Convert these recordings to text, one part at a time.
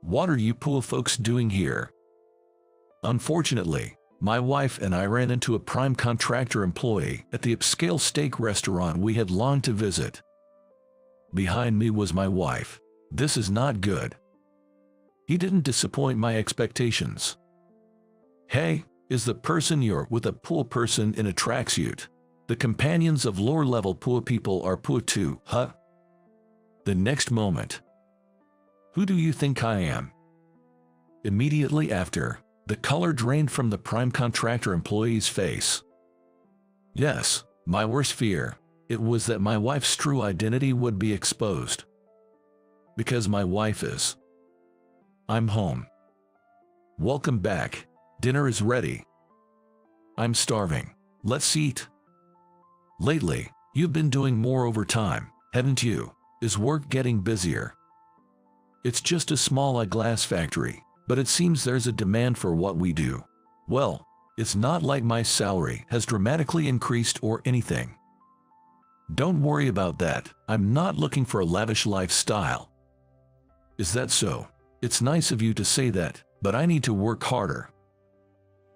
What are you poor folks doing here? Unfortunately, my wife and I ran into a prime contractor employee at the upscale steak restaurant we had longed to visit. Behind me was my wife. This is not good. He didn't disappoint my expectations. Hey, is the person you're with a poor person in a tracksuit? The companions of lower-level poor people are poor too, huh? The next moment. Who do you think I am? Immediately after, the color drained from the prime contractor employee's face. Yes, my worst fear. It was that my wife's true identity would be exposed. Because my wife is. I'm home. Welcome back. Dinner is ready. I'm starving. Let's eat. Lately, you've been doing more overtime, haven't you? Is work getting busier? It's just a small eyeglass factory, but it seems there's a demand for what we do. Well, it's not like my salary has dramatically increased or anything. Don't worry about that. I'm not looking for a lavish lifestyle. Is that so? It's nice of you to say that, but I need to work harder.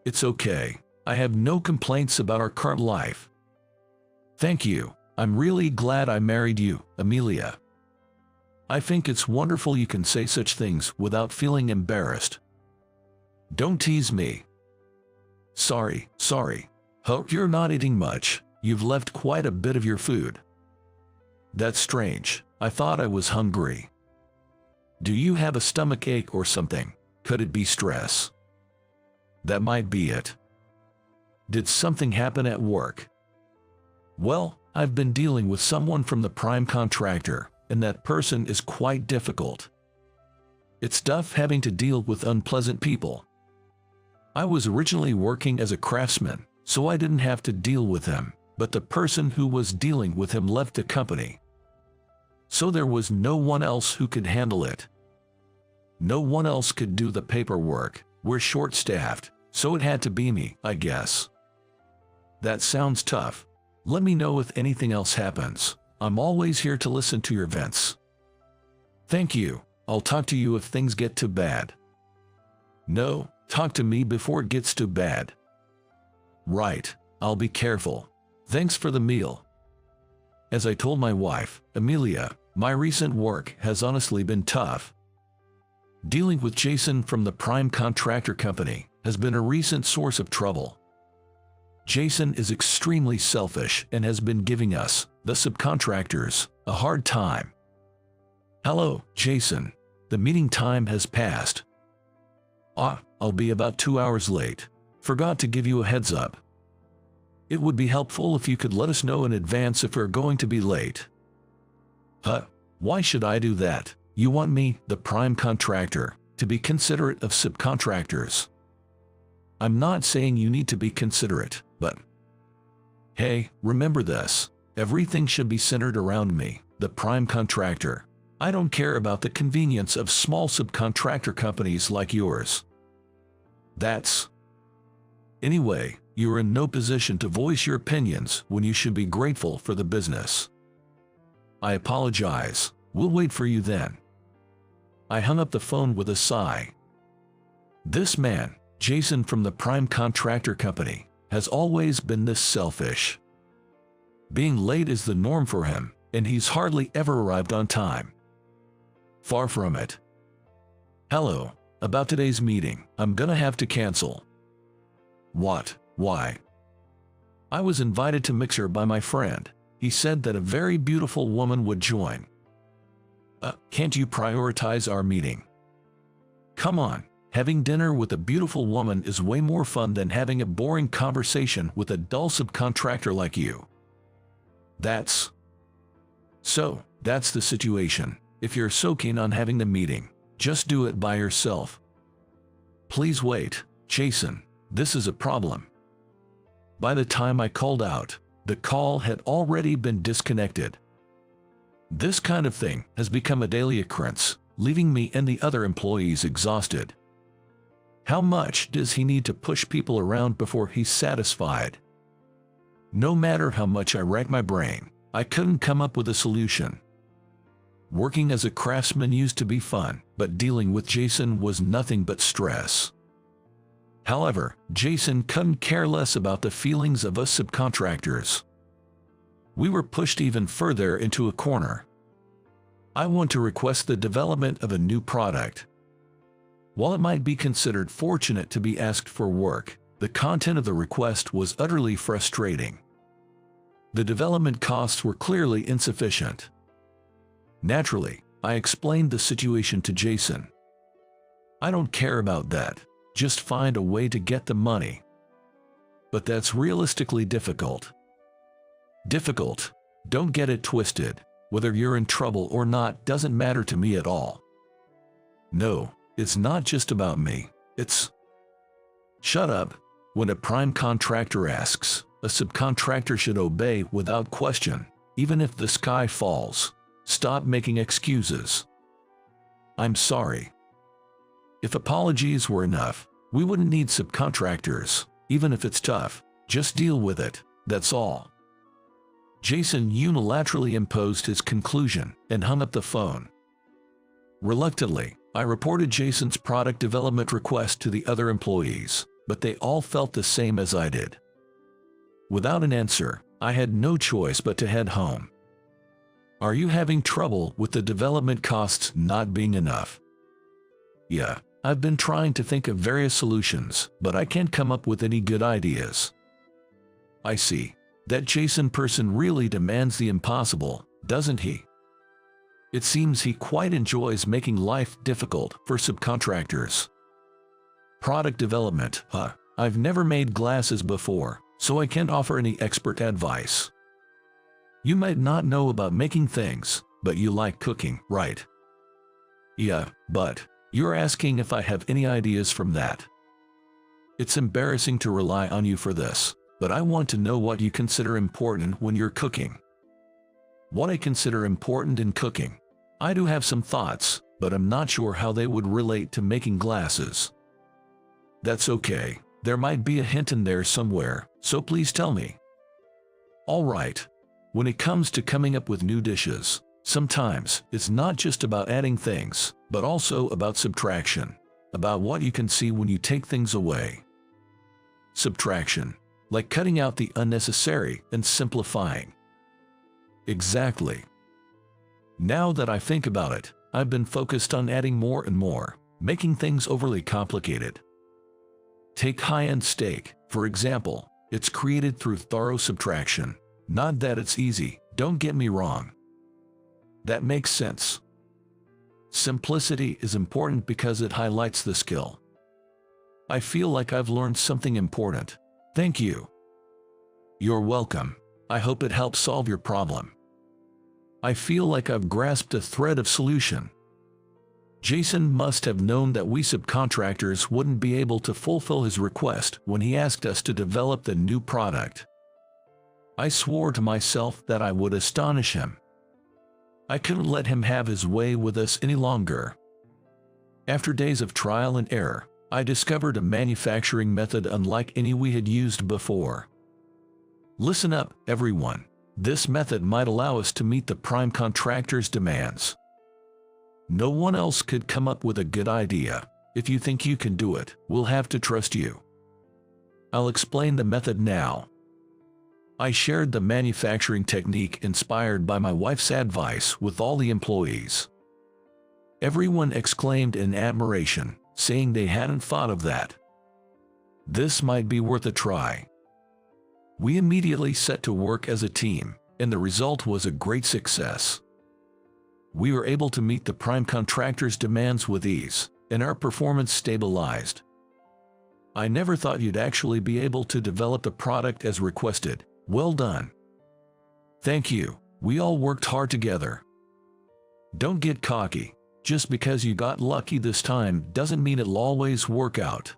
It's okay. I have no complaints about our current life. Thank you. I'm really glad I married you, Amelia. I think it's wonderful you can say such things without feeling embarrassed. Don't tease me. Sorry. Hope you're not eating much. You've left quite a bit of your food. That's strange. I thought I was hungry. Do you have a stomach ache or something? Could it be stress? That might be it. Did something happen at work? Well, I've been dealing with someone from the prime contractor, and that person is quite difficult. It's tough having to deal with unpleasant people. I was originally working as a craftsman, so I didn't have to deal with him, but the person who was dealing with him left the company. So there was no one else who could handle it. No one else could do the paperwork. We're short-staffed, so it had to be me, I guess. That sounds tough. Let me know if anything else happens. I'm always here to listen to your vents. Thank you. I'll talk to you if things get too bad. No, talk to me before it gets too bad. Right, I'll be careful. Thanks for the meal. As I told my wife, Amelia, my recent work has honestly been tough. Dealing with Jason from the prime contractor company has been a recent source of trouble. Jason is extremely selfish and has been giving us, the subcontractors, a hard time. Hello, Jason. The meeting time has passed. I'll be about 2 hours late. Forgot to give you a heads up. It would be helpful if you could let us know in advance if we're going to be late. Why should I do that? You want me, the prime contractor, to be considerate of subcontractors. I'm not saying you need to be considerate, but hey, remember this. Everything should be centered around me, the prime contractor. I don't care about the convenience of small subcontractor companies like yours. Anyway, you're in no position to voice your opinions when you should be grateful for the business. I apologize. We'll wait for you then. I hung up the phone with a sigh. This man, Jason from the prime contractor company, has always been this selfish. Being late is the norm for him, and he's hardly ever arrived on time. Far from it. Hello, about today's meeting, I'm gonna have to cancel. What? Why? I was invited to Mixer by my friend. He said that a very beautiful woman would join. Can't you prioritize our meeting? Come on, having dinner with a beautiful woman is way more fun than having a boring conversation with a dull subcontractor like you. That's the situation. If you're so keen on having the meeting, just do it by yourself. Please wait, Jason, this is a problem. By the time I called out, the call had already been disconnected. This kind of thing has become a daily occurrence, leaving me and the other employees exhausted. How much does he need to push people around before he's satisfied? No matter how much I racked my brain, I couldn't come up with a solution. Working as a craftsman used to be fun, but dealing with Jason was nothing but stress. However, Jason couldn't care less about the feelings of us subcontractors. We were pushed even further into a corner. I want to request the development of a new product. While it might be considered fortunate to be asked for work, the content of the request was utterly frustrating. The development costs were clearly insufficient. Naturally, I explained the situation to Jason. I don't care about that, just find a way to get the money. But that's realistically difficult. Difficult, don't get it twisted, whether you're in trouble or not doesn't matter to me at all. No, it's not just about me, it's... Shut up. When a prime contractor asks, a subcontractor should obey without question, even if the sky falls. Stop making excuses. I'm sorry. If apologies were enough, we wouldn't need subcontractors, even if it's tough. Just deal with it, that's all. Jason unilaterally imposed his conclusion and hung up the phone. Reluctantly, I reported Jason's product development request to the other employees, but they all felt the same as I did. Without an answer, I had no choice but to head home. Are you having trouble with the development costs not being enough? Yeah, I've been trying to think of various solutions, but I can't come up with any good ideas. I see. That Jason person really demands the impossible, doesn't he? It seems he quite enjoys making life difficult for subcontractors. Product development, huh? I've never made glasses before, so I can't offer any expert advice. You might not know about making things, but you like cooking, right? Yeah, but you're asking if I have any ideas from that. It's embarrassing to rely on you for this, but I want to know what you consider important when you're cooking. What I consider important in cooking. I do have some thoughts, but I'm not sure how they would relate to making glasses. That's okay. There might be a hint in there somewhere, so please tell me. All right. When it comes to coming up with new dishes, sometimes it's not just about adding things, but also about subtraction, about what you can see when you take things away. Subtraction, like cutting out the unnecessary and simplifying. Exactly. Now that I think about it, I've been focused on adding more and more, making things overly complicated. Take high-end steak, for example. It's created through thorough subtraction. Not that it's easy, don't get me wrong. That makes sense. Simplicity is important because it highlights the skill. I feel like I've learned something important. Thank you. You're welcome. I hope it helps solve your problem. I feel like I've grasped a thread of solution. Jason must have known that we subcontractors wouldn't be able to fulfill his request when he asked us to develop the new product. I swore to myself that I would astonish him. I couldn't let him have his way with us any longer. After days of trial and error, I discovered a manufacturing method unlike any we had used before. Listen up, everyone. This method might allow us to meet the prime contractor's demands. No one else could come up with a good idea. If you think you can do it, we'll have to trust you. I'll explain the method now. I shared the manufacturing technique inspired by my wife's advice with all the employees. Everyone exclaimed in admiration, saying they hadn't thought of that. This might be worth a try. We immediately set to work as a team, and the result was a great success. We were able to meet the prime contractor's demands with ease, and our performance stabilized. I never thought you'd actually be able to develop the product as requested. Well done. Thank you. We all worked hard together. Don't get cocky. Just because you got lucky this time doesn't mean it'll always work out.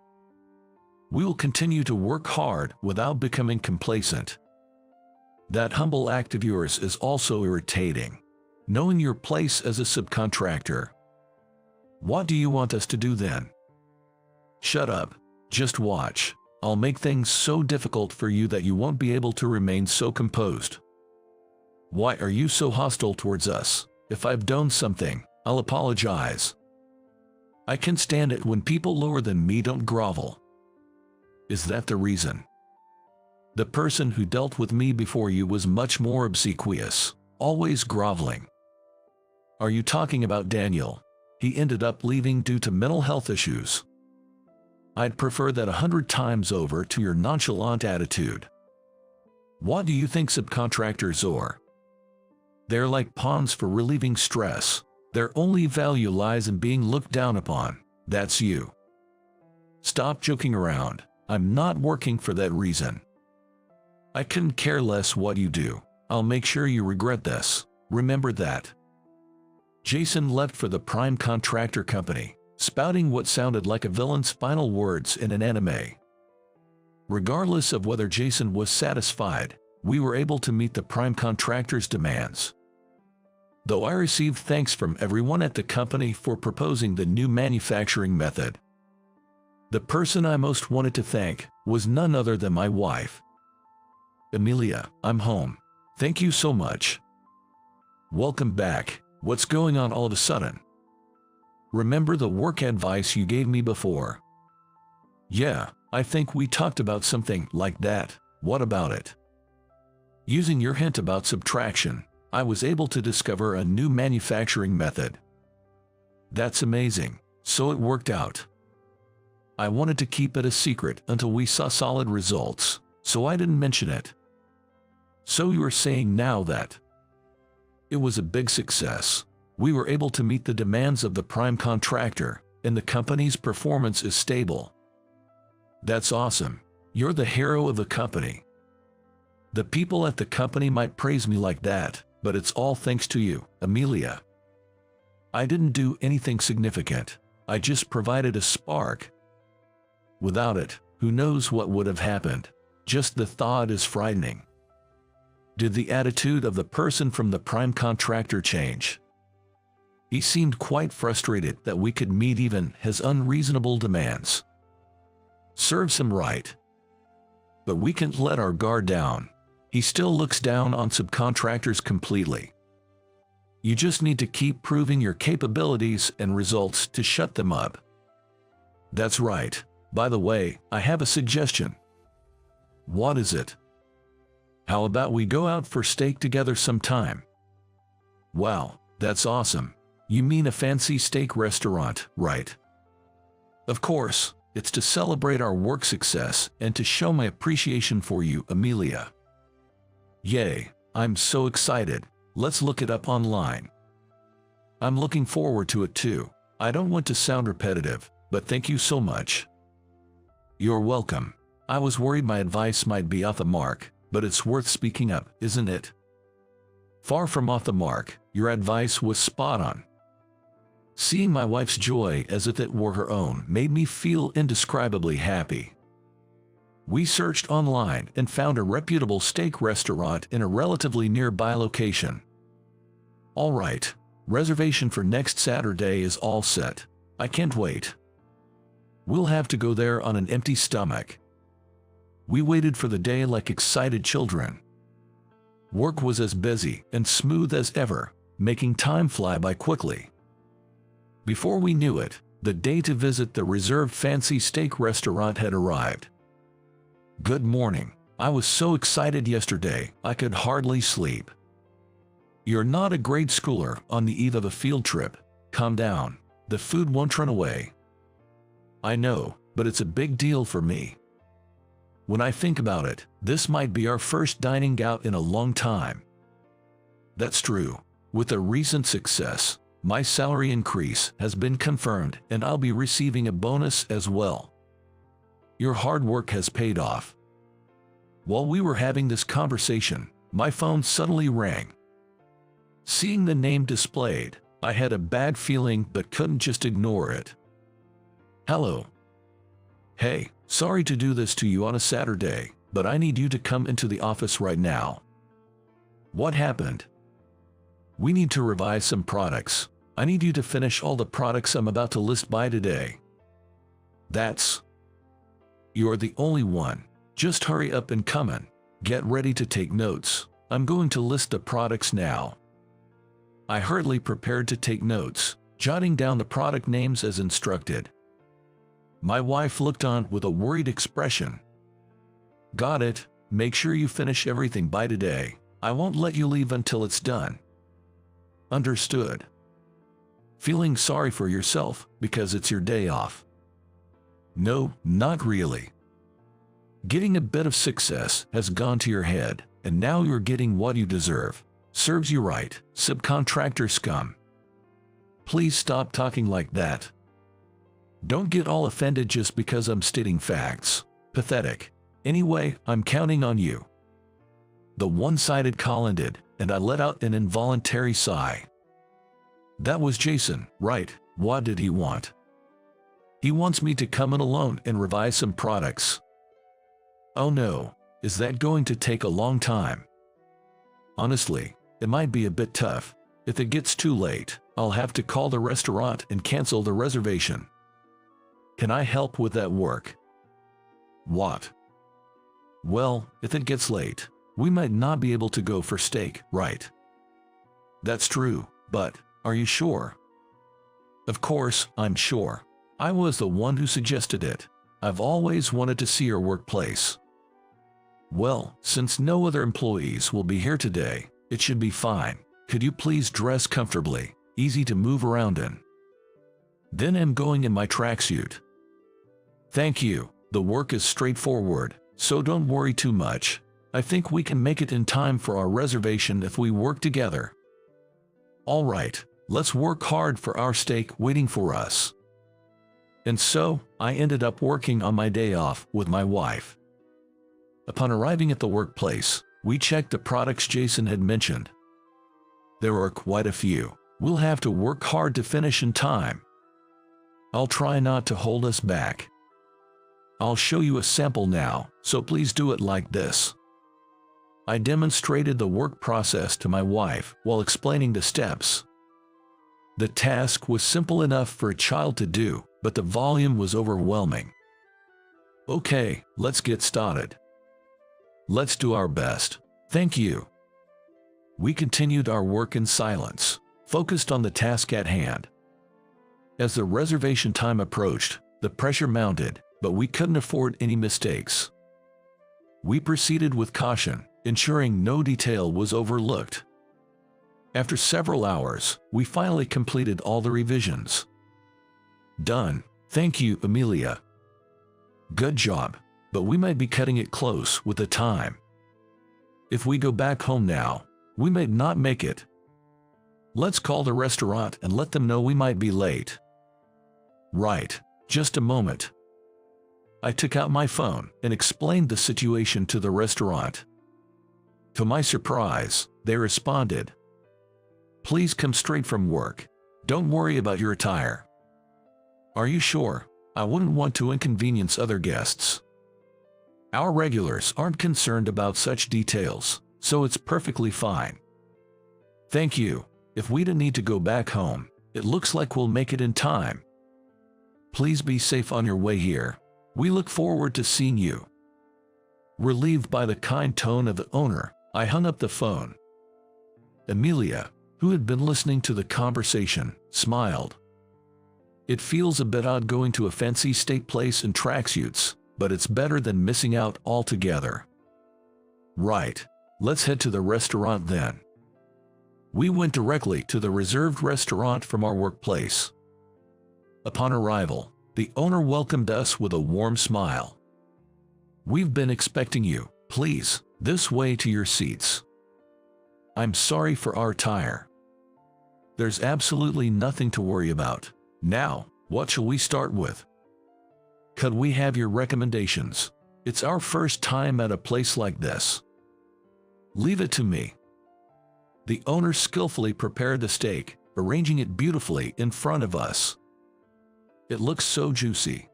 We will continue to work hard without becoming complacent. That humble act of yours is also irritating. Knowing your place as a subcontractor. What do you want us to do then? Shut up. Just watch. I'll make things so difficult for you that you won't be able to remain so composed. Why are you so hostile towards us? If I've done something, I'll apologize. I can stand it when people lower than me don't grovel. Is that the reason? The person who dealt with me before you was much more obsequious, always groveling. Are you talking about Daniel? He ended up leaving due to mental health issues. I'd prefer that 100 times over to your nonchalant attitude. What do you think subcontractors are? They're like pawns for relieving stress. Their only value lies in being looked down upon. That's you. Stop joking around. I'm not working for that reason. I couldn't care less what you do. I'll make sure you regret this. Remember that. Jason left for the prime contractor company, spouting what sounded like a villain's final words in an anime. Regardless of whether Jason was satisfied, we were able to meet the prime contractor's demands. Though I received thanks from everyone at the company for proposing the new manufacturing method, the person I most wanted to thank was none other than my wife. Amelia, I'm home. Thank you so much. Welcome back. What's going on all of a sudden? Remember the work advice you gave me before? Yeah, I think we talked about something like that. What about it? Using your hint about subtraction, I was able to discover a new manufacturing method. That's amazing. So it worked out. I wanted to keep it a secret until we saw solid results, so I didn't mention it. So you are saying now that it was a big success. We were able to meet the demands of the prime contractor, and the company's performance is stable. That's awesome. You're the hero of the company. The people at the company might praise me like that, but it's all thanks to you, Amelia. I didn't do anything significant. I just provided a spark. Without it, who knows what would have happened? Just the thought is frightening. Did the attitude of the person from the prime contractor change? He seemed quite frustrated that we could meet even his unreasonable demands. Serves him right. But we can't let our guard down. He still looks down on subcontractors completely. You just need to keep proving your capabilities and results to shut them up. That's right. By the way, I have a suggestion. What is it? How about we go out for steak together sometime? Wow, that's awesome. You mean a fancy steak restaurant, right? Of course, it's to celebrate our work success and to show my appreciation for you, Amelia. Yay, I'm so excited. Let's look it up online. I'm looking forward to it too. I don't want to sound repetitive, but thank you so much. You're welcome. I was worried my advice might be off the mark, but it's worth speaking up, isn't it? Far from off the mark, your advice was spot on. Seeing my wife's joy as if it were her own made me feel indescribably happy. We searched online and found a reputable steak restaurant in a relatively nearby location. All right, reservation for next Saturday is all set. I can't wait. We'll have to go there on an empty stomach. We waited for the day like excited children. Work was as busy and smooth as ever, making time fly by quickly. Before we knew it, the day to visit the reserved fancy steak restaurant had arrived. Good morning. I was so excited yesterday, I could hardly sleep. You're not a grade schooler on the eve of a field trip. Calm down. The food won't run away. I know, but it's a big deal for me. When I think about it, this might be our first dining out in a long time. That's true. With a recent success, my salary increase has been confirmed and I'll be receiving a bonus as well. Your hard work has paid off. While we were having this conversation, my phone suddenly rang. Seeing the name displayed, I had a bad feeling but couldn't just ignore it. Hello. Hey, sorry to do this to you on a Saturday, but I need you to come into the office right now. What happened? We need to revise some products. I need you to finish all the products I'm about to list by today. You're the only one. Just hurry up and come in. Get ready to take notes. I'm going to list the products now. I hurriedly prepared to take notes, jotting down the product names as instructed. My wife looked on with a worried expression. "Got it. Make sure you finish everything by today. I won't let you leave until it's done." "Understood." "Feeling sorry for yourself because it's your day off?" "No, not really. Getting a bit of success has gone to your head, and now you're getting what you deserve. Serves you right, subcontractor scum." "Please stop talking like that. Don't get all offended just because I'm stating facts. Pathetic. Anyway, I'm counting on you." The one-sided call ended, and I let out an involuntary sigh. That was Jason, right? What did he want? He wants me to come in alone and revise some products. Oh no, is that going to take a long time? Honestly, it might be a bit tough. If it gets too late, I'll have to call the restaurant and cancel the reservation. Can I help with that work? What? Well, if it gets late, we might not be able to go for steak, right? That's true, but are you sure? Of course, I'm sure. I was the one who suggested it. I've always wanted to see your workplace. Well, since no other employees will be here today, it should be fine. Could you please dress comfortably, easy to move around in? Then I'm going in my tracksuit. Thank you. The work is straightforward, so don't worry too much. I think we can make it in time for our reservation if we work together. All right, let's work hard for our steak waiting for us. And so, I ended up working on my day off with my wife. Upon arriving at the workplace, we checked the products Jason had mentioned. There are quite a few. We'll have to work hard to finish in time. I'll try not to hold us back. I'll show you a sample now, so please do it like this. I demonstrated the work process to my wife while explaining the steps. The task was simple enough for a child to do, but the volume was overwhelming. Okay, let's get started. Let's do our best. Thank you. We continued our work in silence, focused on the task at hand. As the reservation time approached, the pressure mounted, but we couldn't afford any mistakes. We proceeded with caution, ensuring no detail was overlooked. After several hours, we finally completed all the revisions. Done. Thank you, Amelia. Good job, but we might be cutting it close with the time. If we go back home now, we may not make it. Let's call the restaurant and let them know we might be late. Right, just a moment. I took out my phone and explained the situation to the restaurant. To my surprise, they responded. Please come straight from work. Don't worry about your attire. Are you sure? I wouldn't want to inconvenience other guests. Our regulars aren't concerned about such details, so it's perfectly fine. Thank you. If we don't need to go back home, it looks like we'll make it in time. Please be safe on your way here. We look forward to seeing you. Relieved by the kind tone of the owner, I hung up the phone. Amelia, who had been listening to the conversation, smiled. It feels a bit odd going to a fancy steak place in tracksuits, but it's better than missing out altogether. Right, let's head to the restaurant then. We went directly to the reserved restaurant from our workplace. Upon arrival, the owner welcomed us with a warm smile. We've been expecting you. Please, this way to your seats. I'm sorry for our tire. There's absolutely nothing to worry about. Now, what shall we start with? Could we have your recommendations? It's our first time at a place like this. Leave it to me. The owner skillfully prepared the steak, arranging it beautifully in front of us. It looks so juicy.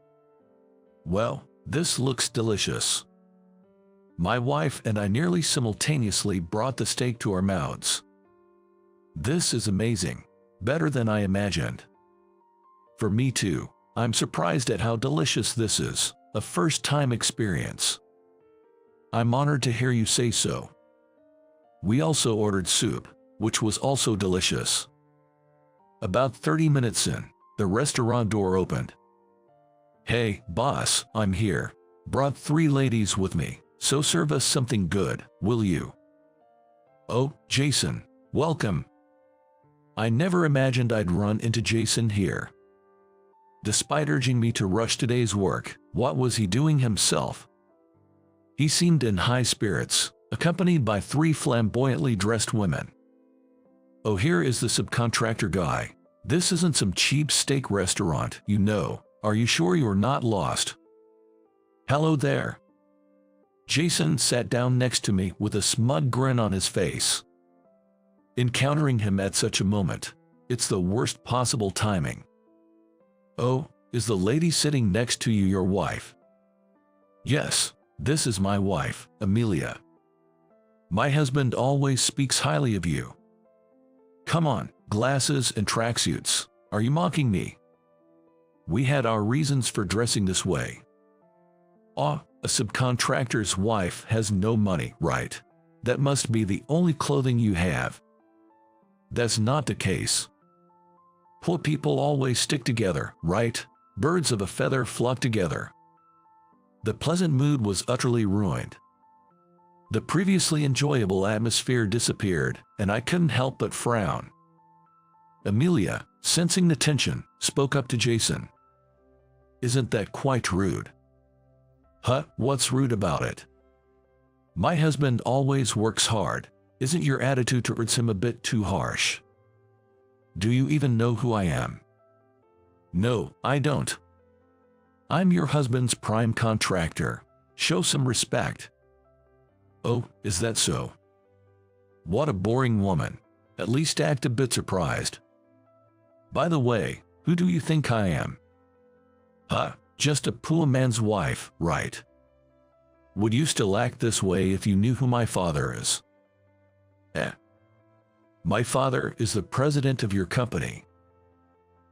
Well, this looks delicious. My wife and I nearly simultaneously brought the steak to our mouths. This is amazing. Better than I imagined. For me too. I'm surprised at how delicious this is. A first-time experience. I'm honored to hear you say so. We also ordered soup. which was also delicious. About 30 minutes in, the restaurant door opened. "Hey, boss, I'm here. Brought 3 ladies with me, so serve us something good, will you?" "Oh, Jason, welcome." I never imagined I'd run into Jason here. Despite urging me to rush today's work, what was he doing himself? He seemed in high spirits, accompanied by 3 flamboyantly dressed women. "Oh, here is the subcontractor guy. This isn't some cheap steak restaurant, you know. Are you sure you're not lost?" "Hello there." Jason sat down next to me with a smug grin on his face. Encountering him at such a moment, it's the worst possible timing. "Oh, is the lady sitting next to you your wife?" "Yes, this is my wife, Amelia. My husband always speaks highly of you." "Come on, glasses and tracksuits. Are you mocking me?" "We had our reasons for dressing this way." "Ah, a subcontractor's wife has no money, right? That must be the only clothing you have." "That's not the case. Poor people always stick together, right? Birds of a feather flock together." The pleasant mood was utterly ruined. The previously enjoyable atmosphere disappeared, and I couldn't help but frown. Amelia, sensing the tension, spoke up to Jason. "Isn't that quite rude?" "Huh, what's rude about it? My husband always works hard. Isn't your attitude towards him a bit too harsh?" "Do you even know who I am?" "No, I don't. I'm your husband's prime contractor. Show some respect." "Oh, is that so? What a boring woman. At least act a bit surprised. By the way, who do you think I am?" "Huh, just a poor man's wife, right? Would you still act this way if you knew who my father is?" "My father is the president of your company."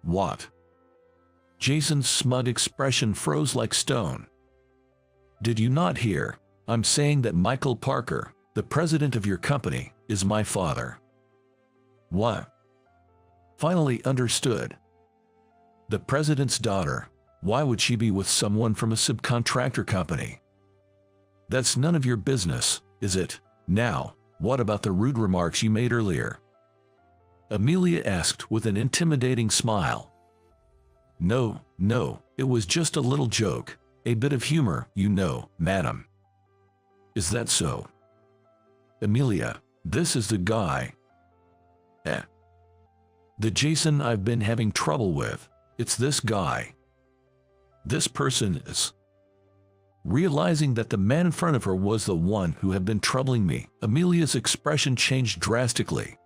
"What?" Jason's smug expression froze like stone. "Did you not hear? I'm saying that Michael Parker, the president of your company, is my father." "What?" Finally understood. The president's daughter. Why would she be with someone from a subcontractor company? "That's none of your business, is it? Now, what about the rude remarks you made earlier?" Amelia asked with an intimidating smile. No, it was just a little joke. A bit of humor, you know, madam." "Is that so?" "Amelia, this is the guy." "The Jason I've been having trouble with. It's this guy. This person is." Realizing that the man in front of her was the one who had been troubling me, Amelia's expression changed drastically.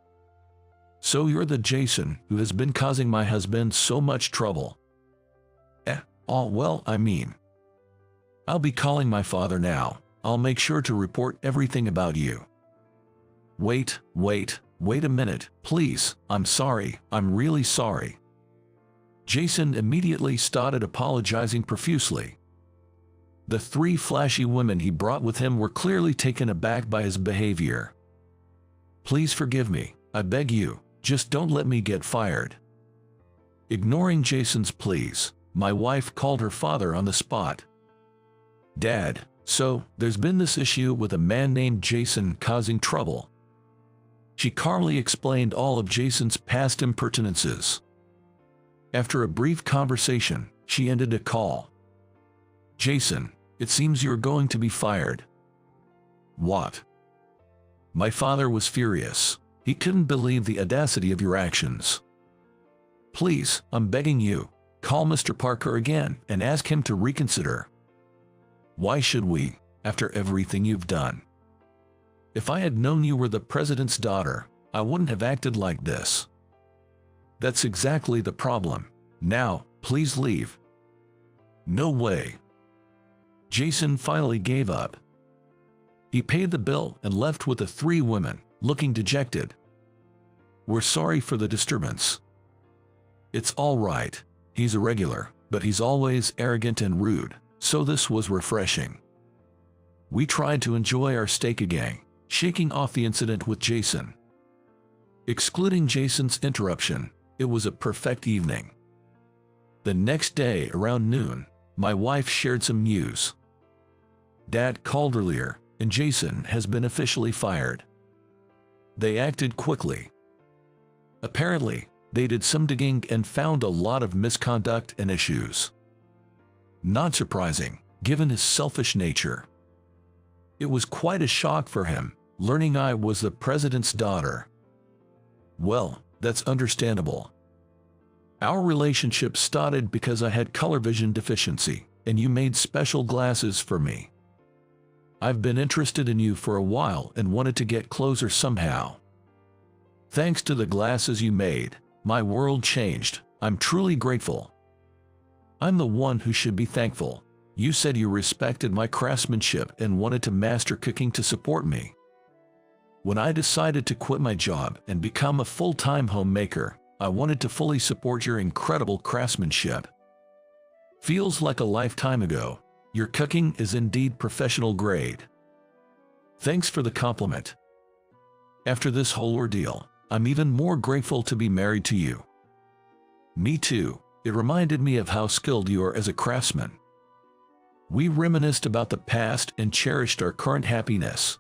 "So you're the Jason who has been causing my husband so much trouble?" "Oh, well, I mean, I'll be calling my father now. I'll make sure to report everything about you." Wait a minute, please. I'm sorry, I'm really sorry." Jason immediately started apologizing profusely. The 3 flashy women he brought with him were clearly taken aback by his behavior. "Please forgive me, I beg you, just don't let me get fired." Ignoring Jason's pleas, my wife called her father on the spot. "Dad, so there's been this issue with a man named Jason causing trouble." She calmly explained all of Jason's past impertinences. After a brief conversation, she ended the call. "Jason, it seems you're going to be fired." "What?" My father was furious. He couldn't believe the audacity of your actions. "Please, I'm begging you, call Mr. Parker again and ask him to reconsider." "Why should we, after everything you've done? If I had known you were the president's daughter, I wouldn't have acted like this." "That's exactly the problem. Now, please leave." "No way." Jason finally gave up. He paid the bill and left with the 3 women, looking dejected. "We're sorry for the disturbance." "It's all right. He's a regular, but he's always arrogant and rude, so this was refreshing." We tried to enjoy our steak again, shaking off the incident with Jason. Excluding Jason's interruption, it was a perfect evening. The next day around noon, my wife shared some news. Dad called earlier, and Jason has been officially fired. They acted quickly. Apparently, they did some digging and found a lot of misconduct and issues. Not surprising, given his selfish nature. It was quite a shock for him, learning I was the president's daughter. Well, that's understandable. Our relationship started because I had color vision deficiency, and you made special glasses for me. I've been interested in you for a while and wanted to get closer somehow. Thanks to the glasses you made, my world changed. I'm truly grateful. I'm the one who should be thankful. You said you respected my craftsmanship and wanted to master cooking to support me. When I decided to quit my job and become a full-time homemaker, I wanted to fully support your incredible craftsmanship. Feels like a lifetime ago. Your cooking is indeed professional grade. Thanks for the compliment. After this whole ordeal, I'm even more grateful to be married to you. Me too. It reminded me of how skilled you are as a craftsman. We reminisced about the past and cherished our current happiness.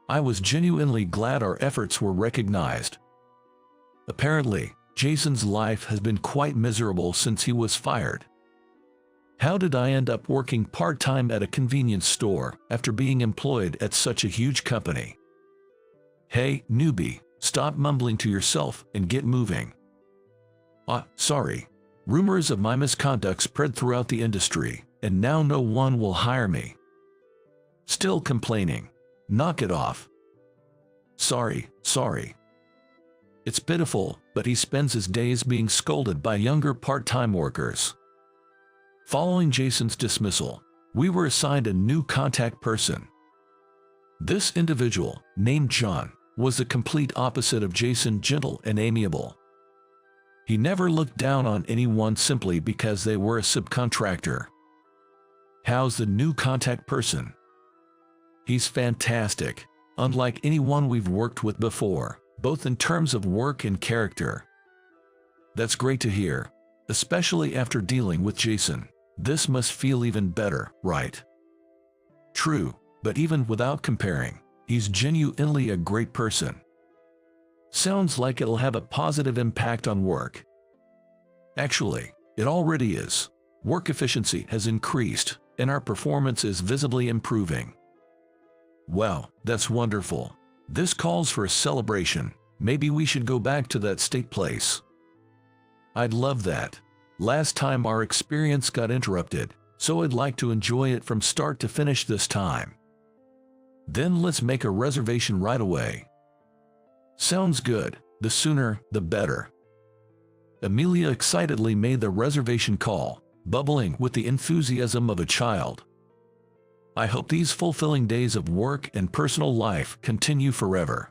I was genuinely glad our efforts were recognized. Apparently, Jason's life has been quite miserable since he was fired. How did I end up working part-time at a convenience store after being employed at such a huge company? Hey, newbie, stop mumbling to yourself and get moving. Sorry. Rumors of my misconduct spread throughout the industry, and now no one will hire me. Still complaining. Knock it off. Sorry. It's pitiful, but he spends his days being scolded by younger part-time workers. Following Jason's dismissal, we were assigned a new contact person. This individual, named John, was the complete opposite of Jason, gentle and amiable. He never looked down on anyone simply because they were a subcontractor. How's the new contact person? He's fantastic, unlike anyone we've worked with before, both in terms of work and character. That's great to hear, especially after dealing with Jason. This must feel even better, right? True, but even without comparing, he's genuinely a great person. Sounds like it'll have a positive impact on work. Actually, it already is. Work efficiency has increased, and our performance is visibly improving. Wow, that's wonderful. This calls for a celebration. Maybe we should go back to that steak place. I'd love that. Last time our experience got interrupted, so I'd like to enjoy it from start to finish this time. Then let's make a reservation right away. Sounds good. The sooner, the better. Amelia excitedly made the reservation call, bubbling with the enthusiasm of a child. I hope these fulfilling days of work and personal life continue forever.